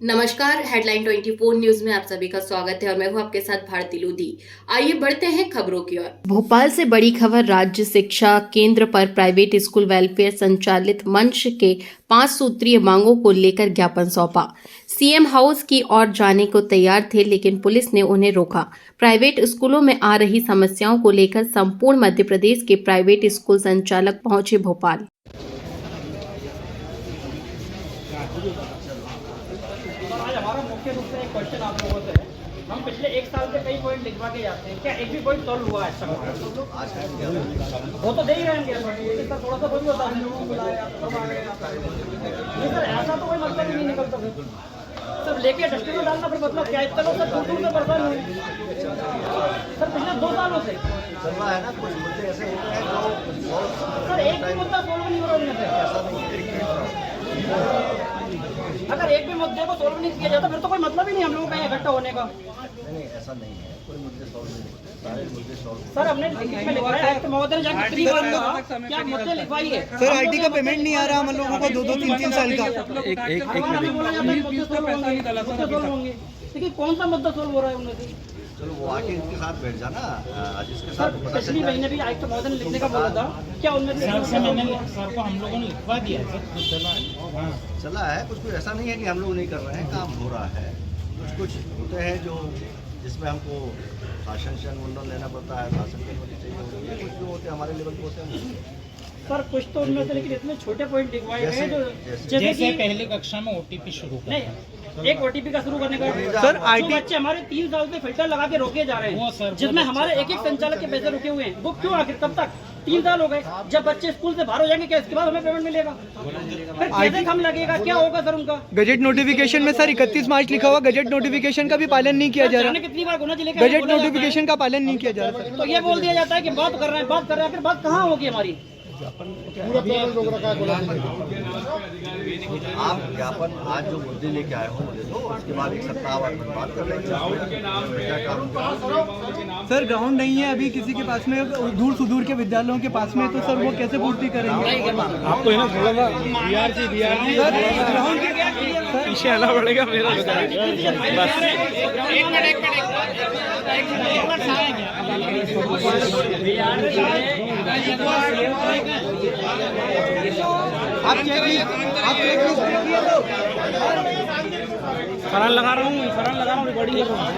नमस्कार, headline 24 news में आप सभी का स्वागत है और मैं हूं आपके साथ भारती लोधी। आइए बढ़ते हैं खबरों की ओर। भोपाल से बड़ी खबर। राज्य शिक्षा केंद्र पर प्राइवेट स्कूल वेलफेयर संचालित मंच के 5 सूत्रीय मांगों को लेकर ज्ञापन सौंपा। सीएम हाउस की ओर जाने को तैयार थे, लेकिन पुलिस ने उन्हें रोका। प्राइवेट स्कूलों में आ रही समस्याओं को लेकर संपूर्ण मध्य प्रदेश के प्राइवेट स्कूल संचालक पहुंचे भोपाल। आज हमारा मुख्य रूप से एक क्वेश्चन आप लोगों से है। हम पिछले 1 साल से कई पॉइंट लिखवा के जाते हैं, क्या एक भी पॉइंट सॉल्व हुआ है? अच्छा वो तो दे ही रहे हैं, लेकिन सर थोड़ा सा वो भी होता है, लोगों को बुलाया सब आ गए। नहीं सर, ऐसा तो कोई मतलब ही नहीं निकलता सर। लेके डस्टबिन में डालना फिर मतलब क्या? इतना लोग सर दूर से परेशान हुए सर पिछले 2 सालों से चल रहा है ना। कुछ मुद्दे ऐसे होते हैं जो सर एक भी मुद्दा सोल्व नहीं हो रहा है। अगर एक भी मुद्दे को सोल्व नहीं किया जाता फिर तो कोई मतलब ही नहीं हम लोगों का यहाँ इकट्ठा होने का। नहीं ऐसा नहीं है, कोई मुद्दे सॉल्व नहीं होते, सारे मुद्दे सॉल्व। सर हमने लिखित में लिखवाया है कि महोदय ने जाकर 3 बार कहा क्या मुद्दे लिखवाइए। सर आईटी का पेमेंट नहीं आ रहा हम लोगों को 2-2 3-3 साल का। बोला जाता है मुद्दे सोल्व होंगे, लेकिन कौन सा मुद्दा सोल्व हो रहा है उनमें से? चलो वो आके इनके साथ बैठ जाना, आज इसके सर साथ पता पिछली चल महीने भी आयुक्त महोदय ने लिखने का बोला था, क्या उनमें से सर को हम लोगों ने लिखवा दिया चला है। कुछ ऐसा नहीं है कि हम लोग नहीं कर रहे हैं, काम हो रहा है। कुछ होते हैं जो जिसमें हमको शासन से अनुमोदन लेना पड़ता है, शासन की अनुमति चाहिए होती है। कुछ जो होते हैं हमारे लेवल के होते हैं सर, कुछ तो उनमें से, लेकिन इतने छोटे पॉइंट लिखवाए गए हैं जो जैसे पहले कक्षा में ओटीपी शुरू नहीं, एक ओटीपी का शुरू करने का सर, जो IT बच्चे हमारे 3 साल से फिल्टर लगा के रोके जा रहे हैं, जिसमें हमारे एक संचालक के पैसे रुके हुए हैं। वो क्यों? आखिर कब तक? 3 साल हो गए। जब बच्चे स्कूल से बाहर हो जाएंगे क्या इसके बाद हमें पेमेंट मिलेगा? फिर कैसे कम लगेगा? क्या होगा सर उनका? गजट नोटिफिकेशन में सर 31 मार्च लिखा हुआ, गजट नोटिफिकेशन का भी पालन नहीं किया जा रहा। कितनी बार गुना जिले गजट नोटिफिकेशन का पालन नहीं किया जा रहा। तो ये बोल दिया जाता है कि बात कर रहे हैं, आखिर बात कहाँ होगी हमारी? आप ज्ञापन आज जो मुद्दे लेके आए हो मुझे दो, उसके बाद एक सप्ताह बाद बात कर लेंगे। सर ग्राउंड नहीं है अभी किसी के पास में, दूर सुदूर के विद्यालयों के पास में, तो सर वो कैसे पूर्ति करेंगे? आपको है ना थोड़ा सा बीआरसी ग्राउंड पीछे आना पड़ेगा मेरा। फरन लगा रहा हूँ, रिकॉर्डिंग कर रहा हूँ।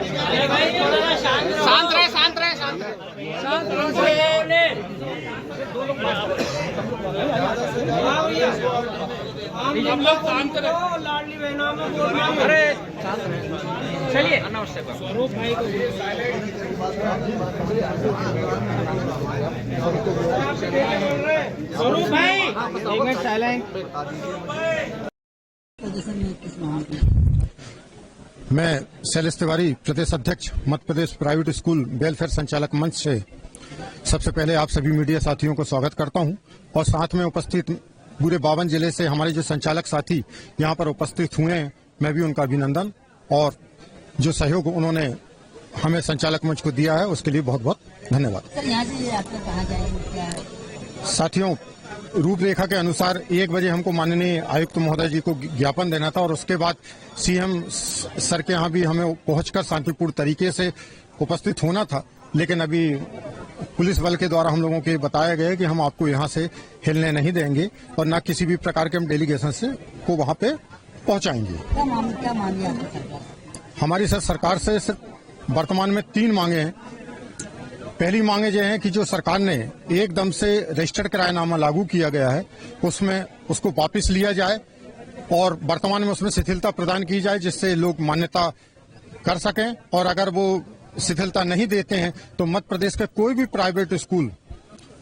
शांत रहे। हम लोग शांत रहे। लाडली बहना में बोल रहा हूँ। अरे चलिए अनावश्यक स्वरूप भाई को स्वरूप भाई एक मिनट साइलेंट। मैं शैलेश तिवारी, प्रदेश अध्यक्ष Madhya Pradesh private school welfare संचालक मंच से सबसे पहले आप सभी मीडिया साथियों को स्वागत करता हूं और साथ में उपस्थित पूरे 52 जिले से हमारे जो संचालक साथी यहां पर उपस्थित हुए हैं, मैं भी उनका अभिनंदन और जो सहयोग उन्होंने हमें संचालक मंच को दिया है उसके लिए बहुत बहुत धन्यवाद। साथियों, रूपरेखा के अनुसार 1 बजे हमको माननीय आयुक्त महोदय जी को ज्ञापन देना था और उसके बाद सीएम सर के यहाँ भी हमें पहुंचकर शांतिपूर्ण तरीके से उपस्थित होना था, लेकिन अभी पुलिस बल के द्वारा हम लोगों के बताया गया कि हम आपको यहाँ से हिलने नहीं देंगे और न किसी भी प्रकार के हम डेलीगेशन से को वहाँ पे पहुँचाएंगे। क्या मांगे हमारी सरकार से सिर्फ वर्तमान में 3 मांगे हैं। पहली मांगे ये हैं कि जो सरकार ने एकदम से रजिस्टर्ड किरायानामा लागू किया गया है उसमें उसको वापस लिया जाए और वर्तमान में उसमें शिथिलता प्रदान की जाए जिससे लोग मान्यता कर सकें, और अगर वो शिथिलता नहीं देते हैं तो मध्य प्रदेश के कोई भी प्राइवेट स्कूल,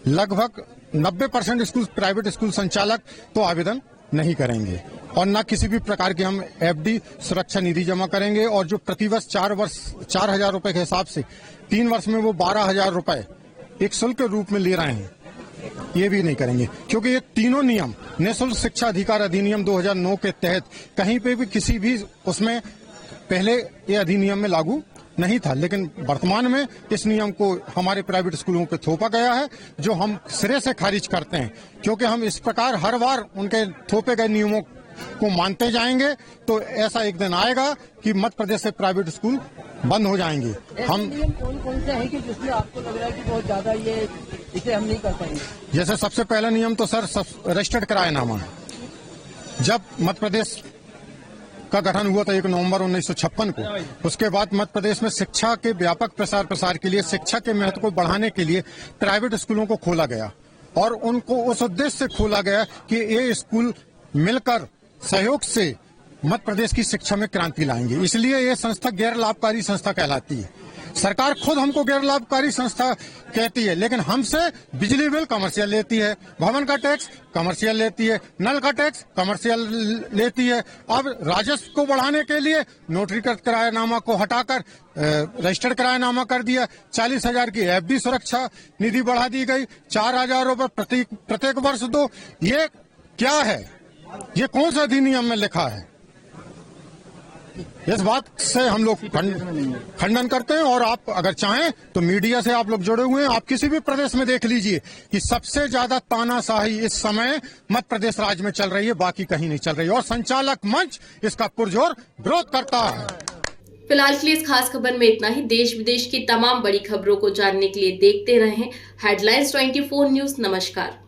लगभग 90% स्कूल प्राइवेट स्कूल संचालक तो आवेदन नहीं करेंगे और न किसी भी प्रकार की हम एफडी सुरक्षा निधि जमा करेंगे, और जो प्रतिवर्ष 4,000 रुपए के हिसाब से 3 वर्ष में वो 12,000 रुपए एक शुल्क के रूप में ले रहे हैं, ये भी नहीं करेंगे, क्योंकि ये तीनों नियम निःशुल्क शिक्षा अधिकार अधिनियम 2009 के तहत कहीं पे भी किसी भी उसमें पहले ये अधिनियम में लागू नहीं था, लेकिन वर्तमान में इस नियम को हमारे प्राइवेट स्कूलों पे थोपा गया है, जो हम सिरे से खारिज करते हैं, क्योंकि हम इस प्रकार हर बार उनके थोपे गए नियमों को मानते जाएंगे तो ऐसा एक दिन आएगा कि मध्य प्रदेश से प्राइवेट स्कूल बंद हो जाएंगे। हम नियम कौन कौन से हैं कि जिसमें आपको लग रहा है कि बहुत ज्यादा इसे हम नहीं कर पाएंगे? जैसे सबसे पहला नियम तो सर रजिस्टर्ड किराएनामा है। जब मध्य प्रदेश का गठन हुआ था 1 नवंबर 1956 को, उसके बाद मध्य प्रदेश में शिक्षा के व्यापक प्रसार के लिए, शिक्षा के महत्व को बढ़ाने के लिए प्राइवेट स्कूलों को खोला गया और उनको उस उद्देश्य से खोला गया कि ये स्कूल मिलकर सहयोग से मध्य प्रदेश की शिक्षा में क्रांति लाएंगे। इसलिए ये संस्था गैर लाभकारी संस्था कहलाती है। सरकार खुद हमको गैर लाभकारी संस्था कहती है, लेकिन हमसे बिजली बिल कमर्शियल लेती है, भवन का टैक्स कमर्शियल लेती है, नल का टैक्स कमर्शियल लेती है। अब राजस्व को बढ़ाने के लिए नोटरीकृत किरायानामा को हटाकर रजिस्टर्ड किरायानामा कर दिया। 40,000 की एफडी सुरक्षा निधि बढ़ा दी गई, 4,000 रुपये प्रत्येक वर्ष दो। ये क्या है? ये कौन सा अधिनियम में लिखा है? इस बात से हम लोग खंडन करते हैं। और आप अगर चाहें तो मीडिया से आप लोग जुड़े हुए हैं, आप किसी भी प्रदेश में देख लीजिए कि सबसे ज्यादा तानाशाही इस समय मध्य प्रदेश राज्य में चल रही है, बाकी कहीं नहीं चल रही है। और संचालक मंच इसका पुरजोर विरोध करता है। फिलहाल के लिए इस खास खबर में इतना ही। देश विदेश की तमाम बड़ी खबरों को जानने के लिए देखते रहें हेडलाइंस 24 न्यूज। नमस्कार।